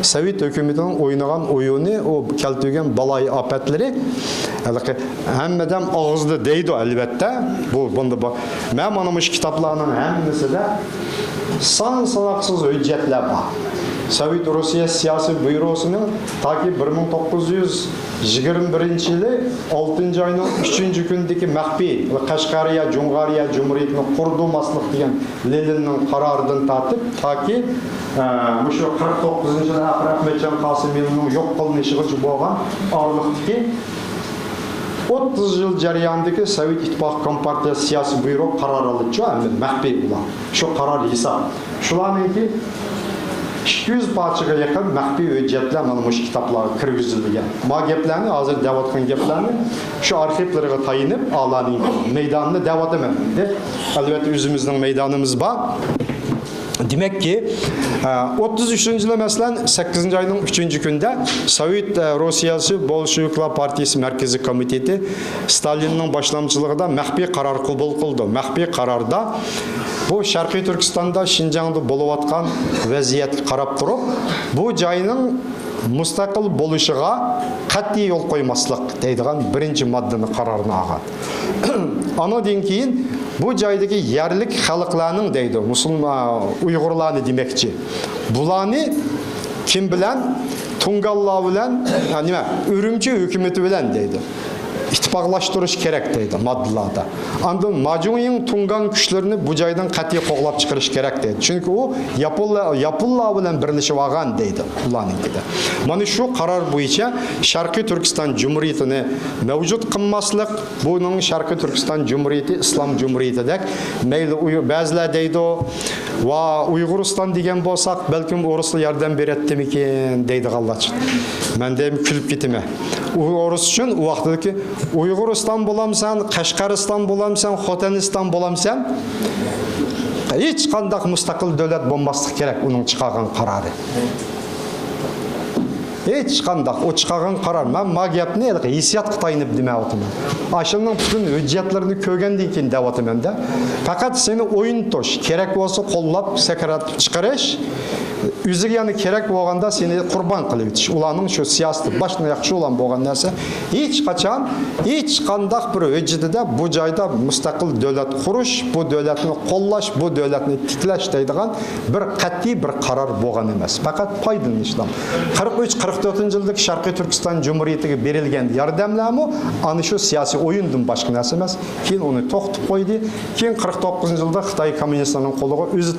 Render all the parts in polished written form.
Совет өкіметінің ойнаған ойыны, о келтірген балай апетлері, әммеден ağızdı deydi әлбәттә. Mən anımış kitaplarının әммесі де сан-санақсыз hüccetlер бар. Совет Rusya siyasi bürosunun ta ki 1921 yılı 6. ayının 3. gündeki məxfi Qashqariya Cumhuriyet Cumhuriyeti'nin kurulmaslık diyen Lenin'in kararından ta ki şu 49. yılı Ahmetcan Qasımiyev'nin yok kılınışıgı boğan ağırlıktaki 30 yıl jarayandaki Sovet İttifaqı Kompartiya siyasi büro karar alıcı məxfi olan. Şu karar hesap. Şularınki 200 parçaga yakın məxfi hüccətlər mənim kitaplara kirgizilgan. Ma geplarni, hazır davatqan geplarni şu arxivlərə tayinib alanın meydanını davat etməm. Əlbəttə özümüzün meydanımız var. Demek ki 33. yılı mesela 8. ayının 3. günde Sovet Rusyası Bolşeviklar Partisi Merkezi Komiteti Stalin'in başlamçılığında məxfi karar kabul kıldı. Məxfi kararda bu Şarkı Türkistan'da Şinjan'da buluvatkan vaziyet qarab turup bu jayının müstakil boluşuğa qat'iy yol koymaslık deydiğen birinci maddenin kararına ağa. Anadan keyin bu jaydagi yerlik xalqlarning deydi, musulmon Uyg'urlarni demekçi. Bularni kim bilan? Tungallar bilan, nima? Ürümçi hükümeti bilan deydi. İttifaqlaştırış gerek deydi maddelarda. Andan Macunya'nın Tungan güçlerini bu jaydan qat'iy qo'g'lab chiqarish gerek deydi. Çünkü o Yapıllar bilan birleşip algan deydi ularninkide. Mana şu karar bo'yicha Sharqiy Turkiston Cumhuriyetini mavjud qilmaslik, bunun Sharqiy Turkiston Cumhuriyeti İslam Cumhuriyetidek meyli ba'zilar deydi va Uyg'uriston degan bo'lsak, balkim o'rislar yordam beradimikin deydi g'allatchi. Men de kulib ketaman. O'ris uchun u vaqtdagi Uyg'uriston bo'lamsan, Qashqariston bo'lamsan, Xotaniston bo'lamsan, hech qanday mustaqil davlat bo'lmasligi kerak uning chiqargan qarori. Hech qanday o chiqargan qaror. Men ma gapni hissiyat tayinib demayapman. Aşılının bütün hüccetlerini kögendiği için devatımen de. Fakat seni oyun toş, gerek olsa kollap, sekarat çıkarış, üzük yani gerek boğanda seni kurban kılıp yetiş. Ulanın şu siyaseti başına yakışı olan boğan nerse, hiç kaçan, hiç kandak bir hücceti de bu cayda müstakil devlet kuruş, bu devletini kollaş, bu devletini titleş deydiğen bir kat'i bir karar boğan emez. Fakat paydın İslam. 43-44 yıldık Şarkı Türkistan Cumhuriyeti'ne verilgen yardımlarımı, anı şu siyasi oyundun başka nerse emez. Keyin onu toxtup koydu. Keyin 49 yılda Xitay Komünistlerinin koluğu özü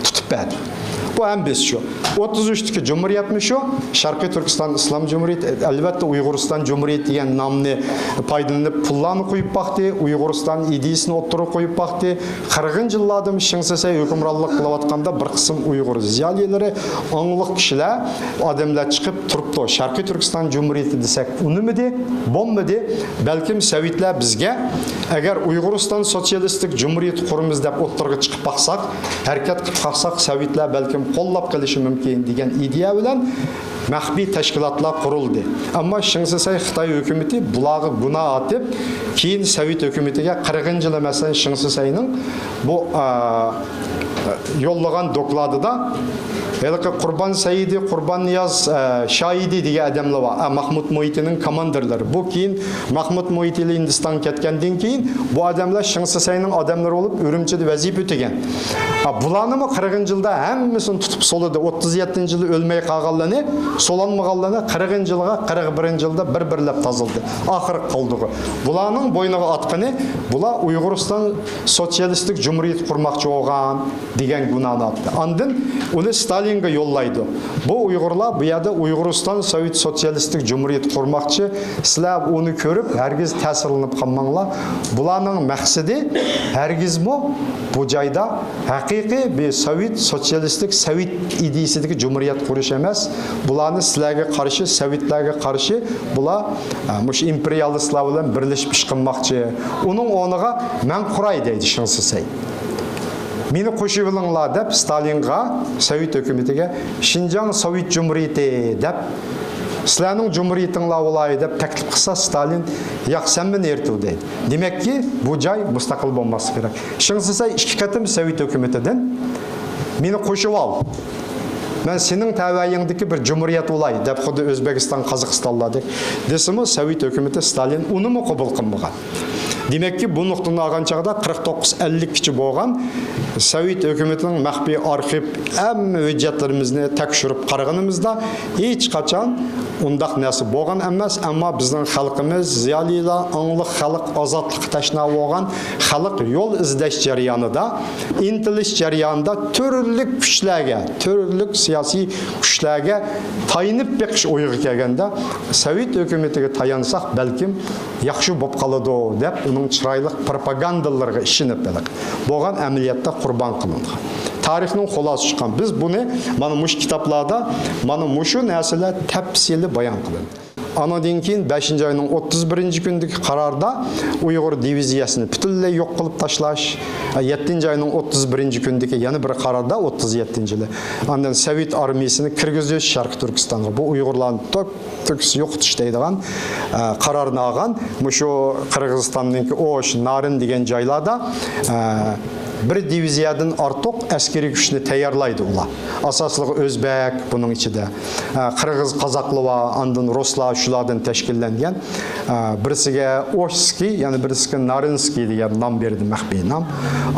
tutup verdi. Bu en biz şu. 33'teki Cumhuriyet mi şu? Şarkı Türkistan İslam Cumhuriyeti, elbette Uyg'uriston Cumhuriyeti diyen namını paydanıp pullarını koyup baktı. Uyg'uriston ideyasini oturup koyup baktı. 40 yıllardım şingsese hükümranlık kılavatkanda bir kısım Uygur ziyaliyeleri, anlık kişiler, adamlar çıkıp turuptu. Şarkı Türkistan Cumhuriyeti desek onu mu de, bom mu de? Belki Sovetler bizge, eğer Uyg'uriston Sosyalistik Cumhuriyeti kurumuz dep oturga çıkıp baksak, hareket kılıp baksak Sovetler belki qo'llab qilishi mumkin degan ideya bilan maxfiy tashkilotlar qurildi. Ammo Shingsisay Xitoy hukumati bularga gunoh atib, keyin Sovet hukumatiga 40 yil masalan Shingsisayning bu yollagan dokladida Qurban Saidi, Qurban Niyaz Şahidi degan adamlar var. Mahmud Moiti'nin komandirleri. Bu keyin Mahmud Moiti ile Hindistan ketgandan keyin bu adamlar Shingsisayning adamları olup Ürümçide vazife o'tagan. Bularni 40 yılda hemmisini tutup soladı. 37 yılı ölmey qalganlarni, solanmaganlarni 40 yılga 41 yılda bir-birlep tazıldı. Ahir qaldığı. Bularning boynuga atqani, bular Uyg'uriston Sosyalistik Cumhuriyet kurmakçı olgan degan gunohni atdı. Andın uni Stalinga yollaydı. Bu Uyg'urlar bu yerda Uyg'uriston Sovet Sosyalistik Cumhuriyet kurmakçı. Sizlar onu ko'rib, hergiz ta'sirlanib qolmanglar. Bularning maqsadi hergizmi bu joyda haqiqiy bir Sovet Sosyalistik Sovet ideyasidagi Cumhuriyet qurish emas. Bularni sizlarga qarshi, Sovetlarga qarshi bular mush imperialistlar bilan birlashib ish qilmoqchi. Uning o'rniga men quray deydi Shingsisay. Meni qo'shib olinglar deb Stalinga, Sovet hukumatiga Şinjan Sovet Cumhuriyeti deb sizlarning Cumhuriyetinglar bo'lay deb taklif qilsa Stalin, "Yo'q, sen meni ertib" deydi. Demek ki bu joy mustaqil bo'lmasi kerak. Shingsisay ikki qatim Sovet hukumatidan meni qo'shib ol. Мен сенің тәуәйіңдікі бір жұмұрият олай, деп құды Өзбекистан, Қазақстанла деп. Десімі, Совет өкіметі Сталин ұнымы құбыл қымыған. Демек ки, бұл нұқтың аған чағда 49-50 кіші болған Совет өкіметінің мәхби архив әм өйджеттерімізіне тәкшіріп қарағынымызда еш қачан ұндақ нәсі болған әмәс, әмма біздің халқымыз зиялила, аңлық халық, азатлық тәшна болған халық yol іздәш жарияныда, интіліш жариянда түрлік күшләге, түрлік сияси күшләге тайынып бекіш ойығы кәгенде, Совет өкіметіге таянсақ, бәлкім, яқшы боп қалыды деп, оның чырайлық пропагандаларға ішініп бәлік. Болған әмілиятта құрбан қылынған. Тарихның қоласы шыққан. Біз бұны, маны мұш китапларда, маны мұшу нәсілі тәпсілі баян қылын. Анаден кейін 5 айының 31 күндегі қарарда Уйғыр дивизиясыны бүтілі yok қылып ташлаш. 7 айының 31 күндегі яны бір қарарда 37 жылы. Андан Совет армиясыны кіргізді Шарқы Түркістанға. Бұл Уйғырларын түксі yok түштейдіған қарарына аған. Мұшу Қырғызстанның Ош, Нарын деген жайлада bir diviziyadın artıq əskeri gücünü təyarlaydı ular. Asaslıq Özbək bunun içində. Qırğız, Qazaqlı və andın Ruslar şulardan təşkillənən. Birisiga Oşski, yəni birisiga Narinski degan nam berdi məxbi nam.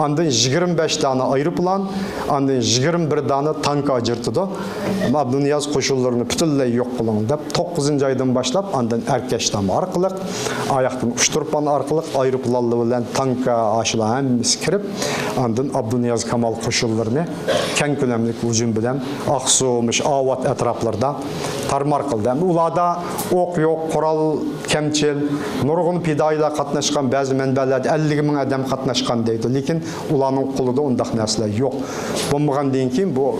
Andın 25 dana aeroplan, andın 21 dana tank ajırtıdı. Abduniyaz qoşullarını bütünlüy yox qılın deb 9-cı aydan başlap andın Ərkəşdam arqılıq, ayaqdan Uşturpan arqılıq aeroplanlı bilan tanka aşılan həmmisi kirib andın Abduniyaz Kamal koşullarını kən köləmlik hücum bilan Aqsu'muş, Avat ətraflarda tarmar qıldı. Ulada oq yox, qoral kəmçil, nurğun pidayla qatnaşqan bəzi mənbələrdə 50 min adam qatnaşqan deydi. Lakin ulanın quluda ondaq nəsələr yox. Bombadan deyin ki, bu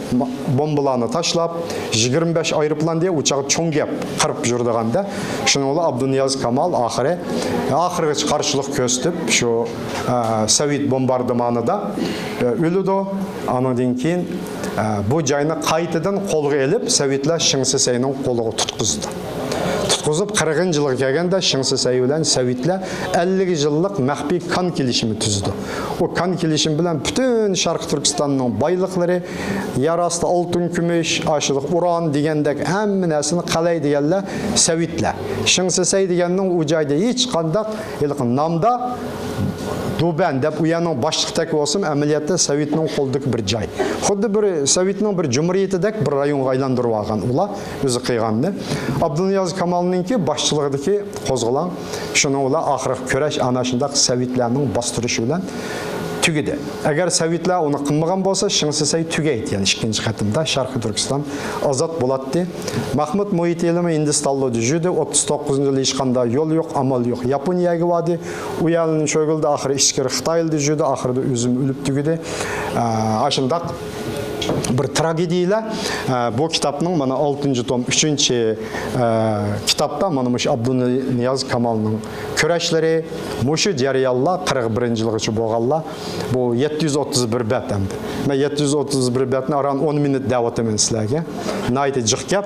bombalarını taşlap 25 aeroplan deyə uçağı çoğngap qırıb jurdağanda şunu ola Abduniyaz Kamal axırı qarşılıq göstərib şu Sovet bombardımanında ölüdü. Anadın keyin bu jayını qaytadan qolğa elib Sovetlar Şingsisayның qolğu tutquzdu. Tutquzub 40 жылға келгенде Şingsisay bilan Sovetlar 50 жыллық məxbi kan kelişimi tüzdü. O kan kelişim bilan bütün Şarkı Türkistanның байлықлары, yarastı altın, kümüş, aşılıq, uran degендек həmmə nəsini qalay deganlar Sovetlar. Şingsisay deganning u joyda hech qandaq namda Duben deb uyanın başlıqdaki olsun əməliyyatda Sovetning qo'ldagi bir joy. Xuddi bir Sovetning bir cumhuriyetidek bir rayonga aylandırıb algan ular o'zi qilganni. Abduniyaz Kamalninki başçılığındaki qo'zg'alan shuni ular oxirgi kurash ana shundaq Sovetlarning bostirishi bilan tugidi. Agar Sovetlar uni qilmagan bo'lsa, Şingsisay tugaydi. Yani ikkinchi qatimda Sharqi Turkiston ozod bo'ladi. Mahmud Muhiteli Hindistonda juda 39-yil hech qanday yo'l yo'q, amal yo'q. Yaponiyaga bordi. U yerning sho'g'ilda oxiri ichkari Xitoyda juda oxirida o'zim o'lib tugidi. Ashundaq bir tragediyalar bu kitapның mana 6-cı tom 3-cü kitapda mana muş Abduniyaz Kamalның kurashları muşu jarayonlar 41-ci yılgacha bo'lganlar bu 731 bet endi. Men 731 betni aran 10 minut davat etaman sizlarga. Naydi jiqkap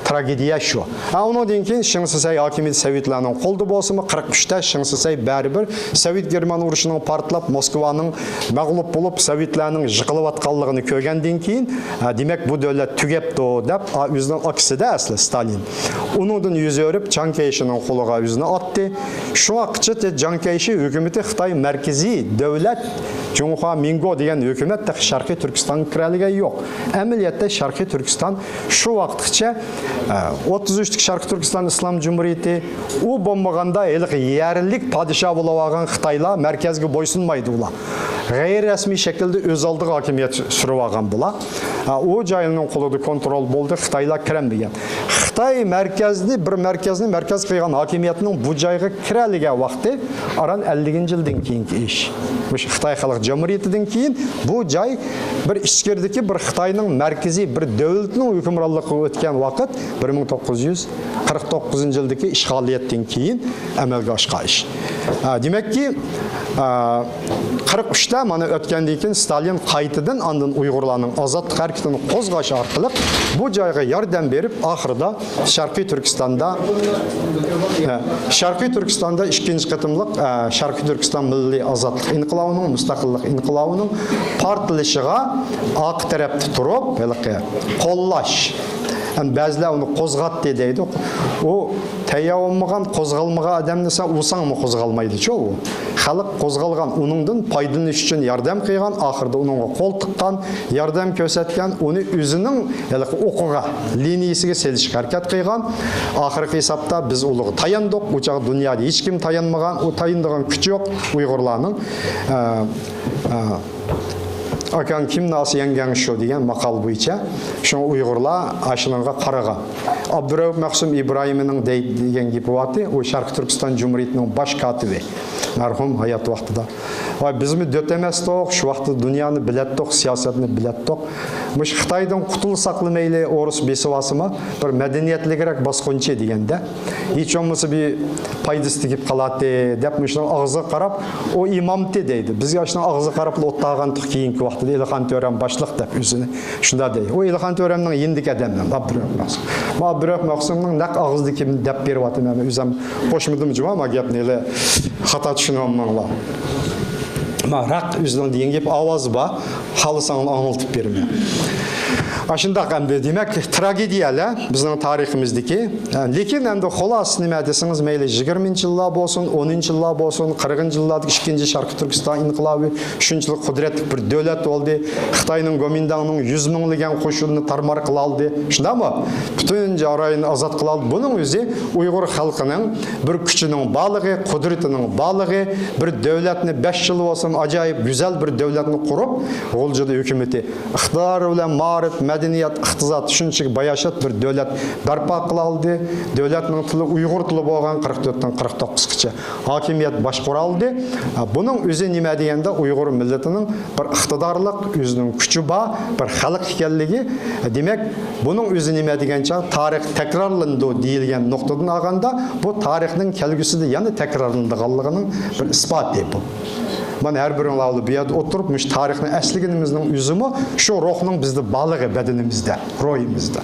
tragediya shu. Undan keyin Şingsisay hokimiyati Sovetlarning qo'lda bo'lsa-mı 43da Şingsisay baribir Sovet German urushining portlab Moskvaning mag'lub bo'lib Sovetlarning yiqilayotganligini ko'rgandan keyin demak bu davlat tugabdi deb o'zining aksida asli Stalin. Undan yuz o'rib Jankayshning qo'liga o'zini otdi. Shu vaqtgacha Jankayishi hukumati Xitoy markaziy davlat Cumhuriyet Mingo degan hukumat Sharqiy Turkiston kiraliga yo'q. Amaliyotda Sharqiy Turkiston shu vaqtgacha 33lik Sharqiy Turkiston Islom Cumhuriyeti u bo'lmaganda yerlik podshoh bo'lib olgan Xitoylar markazga bo'ysunmaydi ular. G'ayri-rasmiy shaklda o'z oldiga hokimiyat surib olgan bular. O joyning qo'lida kontrol bo'ldi, Xitoylar kiranmagan. Xitoy markaz qilgan hokimiyatning bu joyga kiraliga vaqti aran 50-yildan keyingi ish. Xitoy Xalq Cumhuriyetidan keyin bu joy bir ichkirdagi bir Xitoyning markaziy bir davlatning hukmronligiga o'tgan vaqt 1949-yildagi ishg'oliyatdan keyin amalga oshgan ish. Demakki 43da mana o'tgandan keyin Stalin qaytadan andın Uyg'urlarning ozodlik harakatini qo'zg'ash orqali bu joyga yordam berib, oxirida Sharqiy Turkistonda ikkinchi qatimliq Sharqiy Turkiston milliy ozodlik inqilobining, mustaqillik inqilobining partilishiga oq tarafda turib, qo'llash. Ba'zilar uni qo'zg'atdi deydi. U tayyorlanmagan, qo'zg'almagan odamni sen ursangmi qo'zg'almaydi-ku u. Xalq qo'zg'algan, uningdan foydalanish uchun yordam qilgan, oxirida uningga qo'l tiqqan, yordam ko'rsatgan, uni o'zining o'qiga, liniyasiga selishga harakat qilgan. Oxirgi hisobda biz ularga tayandik. U chaq dunyoda hech kim tayanmagan, u tayandigan kuch yo'q Uyg'urlarning. Akan kim nasıl yengen şu degan maqal bo'yicha shu Uyg'urlar ashunga qaragan. Abdurauf Maqsum İbrahim'ning degan gapi bor. O Sharq Turkiston Jumhuriyatining bosh kotibi. Marhum hayat vaqtida. Vay bizmi dötemasdik, shu vaqtda dunyoni bilatdik, siyosatni bilatdik. Mush Xitoydan qutulsaqlı mayli o'rus besivasimi bir madaniyatligiroq bosqinchi deganda, hech bo'lmasa bir foydasi tegib qoladi deb mushning og'ziga qarab, o imomti deydi. Bizga shuning og'ziga qarab o'tag'andiq keyingi vaqtda Ilxon To'ram boshliq deb o'zini shunda deydi. O Ilxon To'ramning yendik odamdan Abdurauf Maqsum. Abdurauf Maqsumning naq og'izdagi deb beryapti. Men o'zim qo'shmadim juma gapni xato tushunamman. Ma raq o'zining degan gap ovozi bor, xohlasangiz anglitib beraman. Aşındaq endi demek tragediyalar bizning tariximizdagi. Lekin endi xolos nima desiniz mayli 20-yillar bo'lsin, 10-yillar bo'lsin, 40-yillardagi 2-chi Sharqiy Turkiston inqilobi shunchalik qudratli bir davlat bo'ldi. Xitoyning Gomindanning 100 minglagan qo'shinni tarmar qila oldi. Shundami? Butun jarayonni ozod qila oldi. Buning o'zi Uyg'ur xalqining bir kuchining borligi, qudratining borligi, bir davlatni 5 yil bo'lsin ajoyib go'zal bir davlatni qurib, G'o'ljida hukumatı iqtidor bilan ma'rif madaniyat, iqtisod shunchaki bayashat bir davlat barpo qila oldi. Davlatning tili Uyg'ur tili bo'lgan 44 dan 49 gacha hokimiyat boshqara oldi. Buning o'zi nima deganda Uyg'ur millatining bir iqtidorlik, o'zining kuchi bor, bir xalq ekanligi. Demak, buning o'zi nima degancha tarix takrorlandi deyilgan nuqtadan olganda, bu tarixning kelgusida yana takrorlanadiganligining bir isboti bu. Mana her birini alıp bir yerdə oturup tarixni əsliginimizin üzümü şu ruhның bizdə balığı bədənimizdə, ruhimizdə.